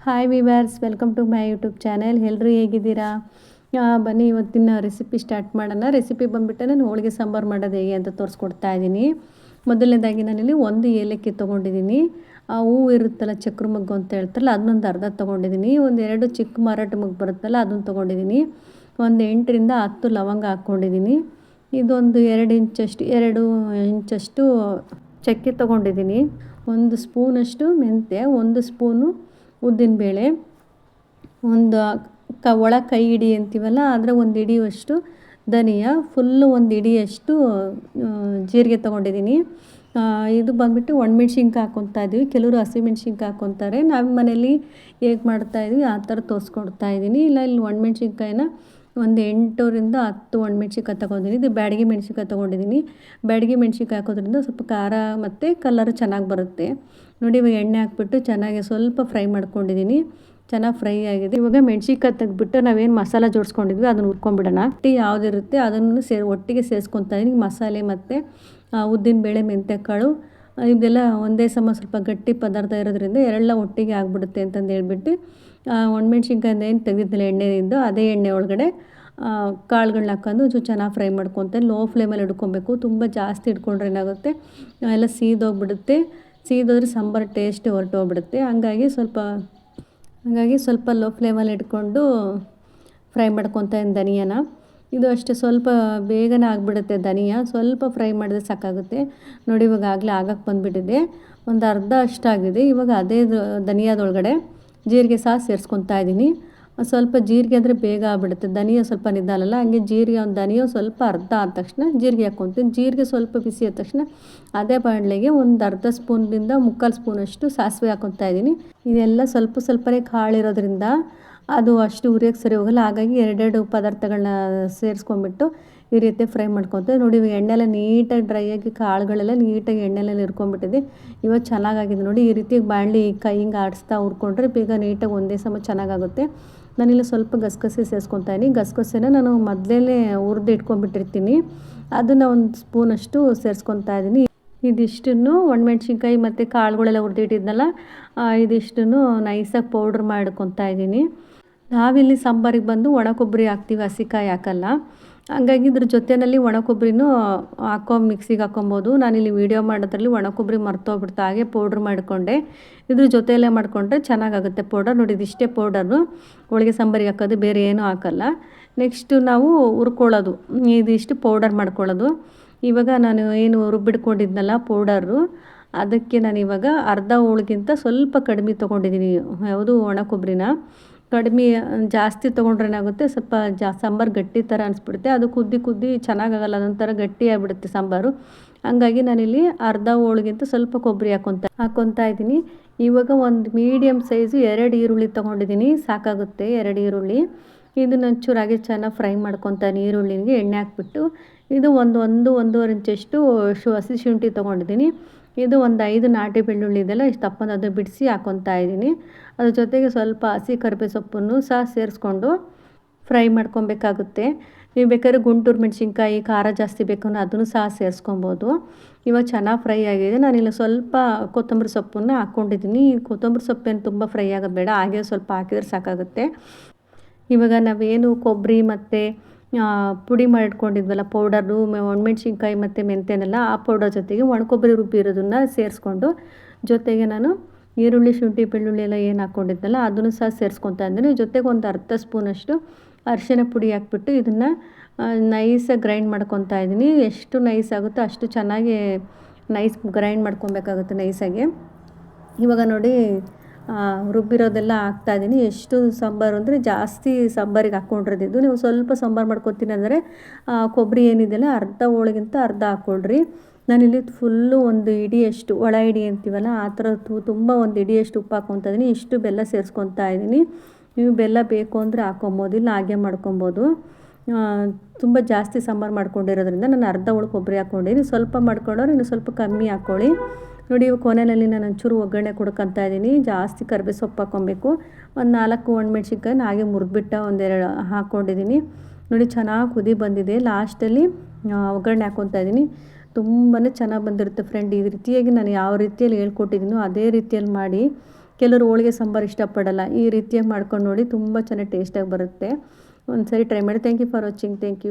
Hi viewers, welcome to my YouTube channel. ಎಲ್ಲರೂ ಹೇಗಿದ್ದೀರಾ? ಬನ್ನಿ ಇವತ್ತಿನ ರೆಸಿಪಿ ಸ್ಟಾರ್ಟ್ ಮಾಡೋಣ. ರೆಸಿಪಿ ಬಂದುಬಿಟ್ಟು ನಾನು ಹೋಳಿಗೆ ಸಾಂಬಾರು ಮಾಡೋದು ಹೇಗೆ ಅಂತ ತೋರಿಸ್ಕೊಡ್ತಾ ಇದ್ದೀನಿ. ಮೊದಲನೇದಾಗಿ ನಾನಿಲ್ಲಿ ಒಂದು ಏಲಕ್ಕಿ ತೊಗೊಂಡಿದ್ದೀನಿ. ಹೂವು ಇರುತ್ತಲ್ಲ, ಚಕ್ರ ಮಗ್ಗು ಅಂತ ಹೇಳ್ತಾರಲ್ಲ, ಅದನ್ನೊಂದು ಅರ್ಧ ತೊಗೊಂಡಿದ್ದೀನಿ. ಒಂದೆರಡು ಚಿಕ್ಕ ಮರಾಠ ಮಗ್ಗು ಬರುತ್ತಲ್ಲ, ಅದನ್ನು ತೊಗೊಂಡಿದ್ದೀನಿ. ಒಂದು 8ರಿಂದ 10 ಲವಂಗ ಹಾಕ್ಕೊಂಡಿದ್ದೀನಿ. ಇದೊಂದು 2 ಇಂಚಷ್ಟು ಚಕ್ಕೆ ತೊಗೊಂಡಿದ್ದೀನಿ. 1 ಸ್ಪೂನಷ್ಟು ಮೆಂತ್ಯ, 1 ಸ್ಪೂನು ಉದ್ದಿನಬೇಳೆ, ಒಂದು ಒಳ ಕೈ ಹಿಡಿ ಅಂತೀವಲ್ಲ ಅದರ ಒಂದು ಹಿಡಿಯುವಷ್ಟು ಧನಿಯಾ, ಫುಲ್ಲು ಒಂದು ಹಿಡಿಯಷ್ಟು ಜೀರಿಗೆ ತೊಗೊಂಡಿದ್ದೀನಿ. ಇದು ಬಂದುಬಿಟ್ಟು ಒಣಮೆಣ್ಸಿನ್ಕಾಯಿ ಹಾಕ್ಕೊತಾ ಇದ್ದೀವಿ. ಕೆಲವರು ಹಸಿಮೆಣ್ಸಿನ್ಕಾಯಿ ಹಾಕ್ಕೊತಾರೆ. ನಾವು ಮನೇಲಿ ಹೇಗೆ ಮಾಡ್ತಾಯಿದ್ವಿ ಆ ಥರ ತೋರಿಸ್ಕೊಡ್ತಾ ಇದ್ದೀನಿ. ಇಲ್ಲಿ ಒಣಮೆಣ್ಸಿನ್ಕಾಯಿನ ಒಂದು 8ರಿಂದ 10 ಒಣಮೆಣ್ಸಿನ್ಕಾಯಿ ತೊಗೊಂಡಿದ್ದೀನಿ. ಇದು ಬ್ಯಾಡಗಿ ಮೆಣ್ಸಿನ್ಕಾಯಿ ತೊಗೊಂಡಿದ್ದೀನಿ. ಬ್ಯಾಡಗಿ ಮೆಣ್ಸಿನ್ಕಾಯಿ ಹಾಕೋದ್ರಿಂದ ಸ್ವಲ್ಪ ಖಾರ ಮತ್ತು ಕಲರ್ ಚೆನ್ನಾಗಿ ಬರುತ್ತೆ. ನೋಡಿ, ಇವಾಗ ಎಣ್ಣೆ ಹಾಕ್ಬಿಟ್ಟು ಚೆನ್ನಾಗಿ ಸ್ವಲ್ಪ ಫ್ರೈ ಮಾಡ್ಕೊಂಡಿದ್ದೀನಿ. ಚೆನ್ನಾಗಿ ಫ್ರೈ ಆಗಿದೆ. ಇವಾಗ ಮೆಣ್ಸಿನ್ಕಾಯಿ ತೆಗೆದ್ಬಿಟ್ಟು ನಾವೇನು ಮಸಾಲ ಜೋಡಿಸ್ಕೊಂಡಿದ್ವಿ ಅದನ್ನು ಹುರ್ಕೊಂಡ್ಬಿಡೋಣ. ಯಾವುದಿರುತ್ತೆ ಅದನ್ನು ಒಟ್ಟಿಗೆ ಸೇರಿಸ್ಕೊತಾ ಇದ್ದೀನಿ. ಮಸಾಲೆ ಮತ್ತು ಉದ್ದಿನಬೇಳೆ, ಮೆಂತ್ಯಕಾಳು ಇದೆಲ್ಲ ಒಂದೇ ಸ್ವಲ್ಪ ಗಟ್ಟಿ ಪದಾರ್ಥ ಇರೋದ್ರಿಂದ ಎಲ್ಲ ಒಟ್ಟಿಗೆ ಆಗಿಬಿಡುತ್ತೆ ಅಂತಂದು ಹೇಳ್ಬಿಟ್ಟು ಒಣಮೆಣ್ಸಿನ್ಕಾಯಿಂದ ಏನು ತೆಗೆದಿದ್ದಿಲ್ಲ ಎಣ್ಣೆಯಿಂದ, ಅದೇ ಎಣ್ಣೆ ಒಳಗಡೆ ಕಾಳುಗಳನ್ನ ಹಾಕೊಂಡು ಚೆನ್ನಾಗಿ ಫ್ರೈ ಮಾಡ್ಕೊತಾರೆ. ಲೋ ಫ್ಲೇಮಲ್ಲಿ ಹಿಡ್ಕೊಬೇಕು. ತುಂಬ ಜಾಸ್ತಿ ಹಿಡ್ಕೊಂಡ್ರೆ ಏನಾಗುತ್ತೆ, ಎಲ್ಲ ಸೀದೋಗ್ಬಿಡುತ್ತೆ. ಸೀದೋದ್ರೆ ಸಾಂಬಾರು ಟೇಸ್ಟ್ ಹೊರಟೋಗ್ಬಿಡುತ್ತೆ. ಹಂಗಾಗಿ ಸ್ವಲ್ಪ ಲೋ ಫ್ಲೇಮಲ್ಲಿ ಇಟ್ಕೊಂಡು ಫ್ರೈ ಮಾಡ್ಕೊತಾ ಇದ್ದೀನಿ ಧನಿಯಾನ. ಇದು ಅಷ್ಟೇ, ಸ್ವಲ್ಪ ಬೇಗನೆ ಆಗಿಬಿಡುತ್ತೆ. ಧನಿಯಾ ಸ್ವಲ್ಪ ಫ್ರೈ ಮಾಡಿದ್ರೆ ಸಾಕಾಗುತ್ತೆ. ನೋಡಿ, ಇವಾಗ ಆಗಕ್ಕೆ ಬಂದುಬಿಟ್ಟಿದೆ. ಒಂದು ಅರ್ಧ ಅಷ್ಟಾಗಿದೆ. ಇವಾಗ ಅದೇ ಧನಿಯಾದೊಳಗಡೆ ಜೀರಿಗೆ ಸಹ ಸೇರಿಸ್ಕೊತಾ ಇದ್ದೀನಿ. ಸ್ವಲ್ಪ ಜೀರಿಗೆ ಅಂದರೆ ಬೇಗ ಆಗಿಬಿಡುತ್ತೆ. ಧನಿಯಾ ಸ್ವಲ್ಪ ನಿಧಾನಲ್ಲ, ಹಂಗೆ ಧನಿಯಾ ಸ್ವಲ್ಪ ಅರ್ಧ ಆದ ತಕ್ಷಣ ಜೀರಿಗೆ ಹಾಕ್ಕೊತೀನಿ. ಜೀರಿಗೆ ಸ್ವಲ್ಪ ಬಿಸಿ ಆದ ತಕ್ಷಣ ಅದೇ ಬಾಣಲೆಗೆ ಒಂದು ಅರ್ಧ ಸ್ಪೂನ್ದಿಂದ 3/4 ಸ್ಪೂನಷ್ಟು ಸಾಸಿವೆ ಹಾಕ್ಕೊತಾ ಇದ್ದೀನಿ. ಇದೆಲ್ಲ ಸ್ವಲ್ಪನೇ ಕಾಳಿರೋದ್ರಿಂದ ಅದು ಅಷ್ಟು ಉರಿಯೋಕ್ಕೆ ಸರಿ ಹೋಗಲ್ಲ. ಹಾಗಾಗಿ 2 ಪದಾರ್ಥಗಳನ್ನ ಸೇರಿಸ್ಕೊಂಡ್ಬಿಟ್ಟು ಈ ರೀತಿ ಫ್ರೈ ಮಾಡ್ಕೊತೀವಿ. ನೋಡಿ, ಇವಾಗ ಎಣ್ಣೆಲ್ಲ ನೀಟಾಗಿ ಡ್ರೈ ಆಗಿ ಕಾಳುಗಳೆಲ್ಲ ನೀಟಾಗಿ ಎಣ್ಣೆಲೆಲ್ಲ ಇರ್ಕೊಂಡ್ಬಿಟ್ಟಿದೆ. ಇವಾಗ ಚೆನ್ನಾಗಾಗಿದೆ. ನೋಡಿ, ಈ ರೀತಿ ಬಾಣಲಿ ಕೈ ಹಿಂಗೆ ಆಡಿಸ್ತಾ ಹುರ್ಕೊಂಡ್ರೆ ಬೇಗ ನೀಟಾಗಿ ಒಂದೇ ಸಮ ಚೆನ್ನಾಗಾಗುತ್ತೆ. ನಾನಿಲ್ಲಿ ಸ್ವಲ್ಪ ಗಸಗಸೆ ಸೇರಿಸ್ಕೊತಾ ಇದ್ದೀನಿ. ಗಸಗಸೆನ ನಾನು ಮೊದಲೇ ಹುರಿದು ಇಟ್ಕೊಂಡ್ಬಿಟ್ಟಿರ್ತೀನಿ. ಅದನ್ನು 1 ಸ್ಪೂನಷ್ಟು ಸೇರಿಸ್ಕೊತಾ ಇದ್ದೀನಿ. ಇದಿಷ್ಟನ್ನು ಒಣಮೆಣ್ಸಿನ್ಕಾಯಿ ಮತ್ತು ಕಾಳುಗಳೆಲ್ಲ ಹುರಿದಿಟ್ಟಿದ್ನಲ್ಲ, ಇದಿಷ್ಟನ್ನು ನೈಸಾಗಿ ಪೌಡ್ರ್ ಮಾಡ್ಕೊತಾ ಇದ್ದೀನಿ. ನಾವಿಲ್ಲಿ ಸಾಂಬಾರಿಗೆ ಬಂದು ಒಣ ಕೊಬ್ಬರಿ ಹಾಕ್ತೀವಿ, ಹಸಿಕಾಯಿ ಹಾಕಲ್ಲ. ಹಂಗಾಗಿ ಇದ್ರ ಜೊತೆಯಲ್ಲಿ ಒಣ ಕೊಬ್ಬರಿನೂ ಮಿಕ್ಸಿಗೆ ಹಾಕೊಬೋದು. ನಾನಿಲ್ಲಿ ವೀಡಿಯೋ ಮಾಡೋದ್ರಲ್ಲಿ ಒಣ ಕೊಬ್ಬರಿ ಮರ್ತೋಗ್ಬಿಡ್ತು, ಹಾಗೆ ಪೌಡ್ರ್ ಮಾಡಿಕೊಂಡೆ. ಇದ್ರ ಜೊತೆಯಲ್ಲೇ ಮಾಡಿಕೊಂಡ್ರೆ ಚೆನ್ನಾಗಾಗುತ್ತೆ ಪೌಡರ್. ನೋಡಿ, ಇದಿಷ್ಟೇ ಪೌಡರು ಹೋಳಿಗೆ ಸಾಂಬಾರಿಗೆ ಹಾಕೋದು, ಬೇರೆ ಏನೂ ಹಾಕಲ್ಲ. ನೆಕ್ಸ್ಟು ನಾವು ಹುರ್ಕೊಳ್ಳೋದು, ಇದಿಷ್ಟು ಪೌಡರ್ ಮಾಡ್ಕೊಳ್ಳೋದು. ಇವಾಗ ನಾನು ಏನು ರುಬ್ಬಿಡ್ಕೊಂಡಿದ್ನಲ್ಲ ಪೌಡರು, ಅದಕ್ಕೆ ನಾನಿವಾಗ ಅರ್ಧ ಹೋಳಿಗಿಂತ ಸ್ವಲ್ಪ ಕಡಿಮೆ ತೊಗೊಂಡಿದ್ದೀನಿ. ಯಾವುದು ಒಣ ಕೊಬ್ಬರಿನ ಕಡಿಮೆ. ಜಾಸ್ತಿ ತೊಗೊಂಡ್ರೆ ಏನಾಗುತ್ತೆ, ಸ್ವಲ್ಪ ಸಾಂಬಾರು ಗಟ್ಟಿ ಥರ ಅನಿಸ್ಬಿಡುತ್ತೆ. ಅದು ಕುದ್ದಿ ಚೆನ್ನಾಗಾಗಲ್ಲ, ಅದೊಂಥರ ಗಟ್ಟಿ ಆಗಿಬಿಡುತ್ತೆ ಸಾಂಬಾರು. ಹಂಗಾಗಿ ನಾನಿಲ್ಲಿ ಅರ್ಧ ಹೋಳಿಗಿಂತ ಸ್ವಲ್ಪ ಕೊಬ್ಬರಿ ಹಾಕ್ಕೊತಾ ಇದ್ದೀನಿ. ಇವಾಗ ಒಂದು ಮೀಡಿಯಮ್ ಸೈಜು 2 ಈರುಳ್ಳಿ ತೊಗೊಂಡಿದ್ದೀನಿ, ಸಾಕಾಗುತ್ತೆ 2 ಈರುಳ್ಳಿ. ಇದನ್ನು ಚೂರಾಗಿ ಚೆನ್ನಾಗಿ ಫ್ರೈ ಮಾಡ್ಕೊತಾನೆ. ಈರುಳ್ಳಿಗೆ ಎಣ್ಣೆ ಹಾಕ್ಬಿಟ್ಟು ಇದು ಒಂದೂವರೆ ಇಂಚಷ್ಟು ಹಸಿ ಶುಂಠಿ ತೊಗೊಂಡಿದ್ದೀನಿ. ಇದು ಒಂದು 5 ನಾಟಿ ಬೆಳ್ಳುಳ್ಳಿ ಇದೆಲ್ಲ ಇಷ್ಟು ತಪ್ಪಂದು ಅದು ಬಿಡಿಸಿ ಹಾಕ್ಕೊತಾ ಇದ್ದೀನಿ. ಅದ್ರ ಜೊತೆಗೆ ಸ್ವಲ್ಪ ಹಸಿ ಕರಿಬೇವು ಸೊಪ್ಪನ್ನು ಸಹ ಸೇರಿಸ್ಕೊಂಡು ಫ್ರೈ ಮಾಡ್ಕೊಬೇಕಾಗುತ್ತೆ. ನೀವು ಬೇಕಾದ್ರೆ ಗುಂಟೂರು ಮೆಣಸಿನ್ಕಾಯಿ ಖಾರ ಜಾಸ್ತಿ ಬೇಕು ಅಂದರೆ ಅದನ್ನು ಸಹ ಸೇರಿಸ್ಕೊಬೋದು. ಇವಾಗ ಚೆನ್ನಾಗಿ ಫ್ರೈ ಆಗಿದೆ. ನಾನಿಲ್ಲಿ ಸ್ವಲ್ಪ ಕೊತ್ತಂಬರಿ ಸೊಪ್ಪನ್ನು ಹಾಕ್ಕೊಂಡಿದ್ದೀನಿ. ಕೊತ್ತಂಬರಿ ಸೊಪ್ಪೇನು ತುಂಬ ಫ್ರೈ ಆಗೋದು ಬೇಡ, ಹಾಗೆ ಸ್ವಲ್ಪ ಹಾಕಿದ್ರೆ ಸಾಕಾಗುತ್ತೆ. ಇವಾಗ ನಾವೇನು ಕೊಬ್ಬರಿ ಮತ್ತು ಪುಡಿ ಮಾಡಿಟ್ಕೊಂಡಿದ್ವಲ್ಲ ಪೌಡರು, ಒಣಮೆಣ್ಸಿನ್ಕಾಯಿ ಮತ್ತು ಮೆಂತ್ಯನೆಲ್ಲ, ಆ ಪೌಡರ್ ಜೊತೆಗೆ ಒಣ ಕೊಬ್ಬರಿ ರುಬ್ಬಿರೋದನ್ನು ಸೇರಿಸ್ಕೊಂಡು, ಜೊತೆಗೆ ನಾನು ಈರುಳ್ಳಿ, ಶುಂಠಿ, ಬೆಳ್ಳುಳ್ಳಿ ಎಲ್ಲ ಏನು ಹಾಕ್ಕೊಂಡಿದ್ನಲ್ಲ ಅದನ್ನು ಸಹ ಸೇರಿಸ್ಕೊತಾ ಇದ್ದೀನಿ. ಜೊತೆಗೆ ಒಂದು ಅರ್ಧ ಸ್ಪೂನಷ್ಟು ಅರಿಶಿನ ಪುಡಿ ಹಾಕ್ಬಿಟ್ಟು ಇದನ್ನು ನೈಸಾಗಿ ಗ್ರೈಂಡ್ ಮಾಡ್ಕೊತಾ ಇದ್ದೀನಿ. ಎಷ್ಟು ನೈಸ್ ಆಗುತ್ತೋ ಅಷ್ಟು ಚೆನ್ನಾಗಿ ಗ್ರೈಂಡ್ ಮಾಡ್ಕೊಬೇಕಾಗುತ್ತೆ ನೈಸಾಗಿ. ಇವಾಗ ನೋಡಿ, ರುಬ್ಬಿರೋದೆಲ್ಲ ಹಾಕ್ತಾಯಿದ್ದೀನಿ. ಎಷ್ಟು ಸಾಂಬಾರು ಅಂದರೆ ಜಾಸ್ತಿ ಸಾಂಬಾರಿಗೆ ಹಾಕ್ಕೊಂಡಿರೋದು. ನೀವು ಸ್ವಲ್ಪ ಸಾಂಬಾರು ಮಾಡ್ಕೊತೀನಿ ಅಂದರೆ ಕೊಬ್ಬರಿ ಏನಿದೆಯಲ್ಲ ಅರ್ಧ ಹೋಳಿಗಿಂತ ಅರ್ಧ ಹಾಕ್ಕೊಳ್ರಿ. ನಾನಿಲ್ಲಿ ಫುಲ್ಲು ಒಂದು ಹಿಡಿಯಷ್ಟು, ಒಳ ಹಿಡಿ ಅಂತೀವಲ್ಲ ಆ ಥರ ತುಂಬ ಒಂದು ಹಿಡಿಯಷ್ಟು ಉಪ್ಪು ಹಾಕ್ಕೊತಾ ಇದ್ದೀನಿ. ಇಷ್ಟು ಬೆಲ್ಲ ಸೇರಿಸ್ಕೊತಾ ಇದ್ದೀನಿ. ನೀವು ಬೆಲ್ಲ ಬೇಕು ಅಂದರೆ ಹಾಕ್ಕೊಬೋದು, ಇಲ್ಲ ಹಾಗೆ ಮಾಡ್ಕೊಬೋದು. ತುಂಬ ಜಾಸ್ತಿ ಸಾಂಬಾರು ಮಾಡ್ಕೊಂಡಿರೋದ್ರಿಂದ ನಾನು ಅರ್ಧ ಹೋಳು ಕೊಬ್ಬರಿ ಹಾಕ್ಕೊಂಡಿದ್ದೀನಿ. ಸ್ವಲ್ಪ ಮಾಡ್ಕೊಂಡವ್ರು ಇನ್ನು ಸ್ವಲ್ಪ ಕಮ್ಮಿ ಹಾಕ್ಕೊಳ್ಳಿ. ನೋಡಿ, ಕೊನೆಯಲ್ಲಿ ನಾನು ಒಂಚೂರು ಒಗ್ಗರಣೆ ಕೊಡ್ಕೊತಾ ಇದ್ದೀನಿ. ಜಾಸ್ತಿ ಕರಿಬೇವು ಸೊಪ್ಪು ಹಾಕ್ಕೊಬೇಕು. ಒಂದು 4 ಒಣಮೆಣ್ಸಿನ್ಕಾಯಿನ ಹಾಗೆ ಮುರಿದ್ಬಿಟ್ಟು 1-2 ಹಾಕ್ಕೊಂಡಿದ್ದೀನಿ. ನೋಡಿ, ಚೆನ್ನಾಗಿ ಕುದಿ ಬಂದಿದೆ. ಲಾಸ್ಟಲ್ಲಿ ಒಗ್ಗರಣೆ ಹಾಕ್ಕೊತಾ ಇದ್ದೀನಿ. ತುಂಬಾ ಚೆನ್ನಾಗಿ ಬಂದಿರುತ್ತೆ ಫ್ರೆಂಡ್. ಈ ರೀತಿಯಾಗಿ ನಾನು ಯಾವ ರೀತಿಯಲ್ಲಿ ಹೇಳ್ಕೊಟ್ಟಿದ್ದೀನೋ ಅದೇ ರೀತಿಯಲ್ಲಿ ಮಾಡಿ. ಕೆಲವರು ಹೋಳಿಗೆ ಸಾಂಬಾರು ಇಷ್ಟಪಡಲ್ಲ. ಈ ರೀತಿಯಾಗಿ ಮಾಡ್ಕೊಂಡು ನೋಡಿ, ತುಂಬ ಚೆನ್ನಾಗಿ ಟೇಸ್ಟಾಗಿ ಬರುತ್ತೆ. ಒಂದು ಸರಿ ಟ್ರೈ ಮಾಡಿ. Thank you for watching. Thank you.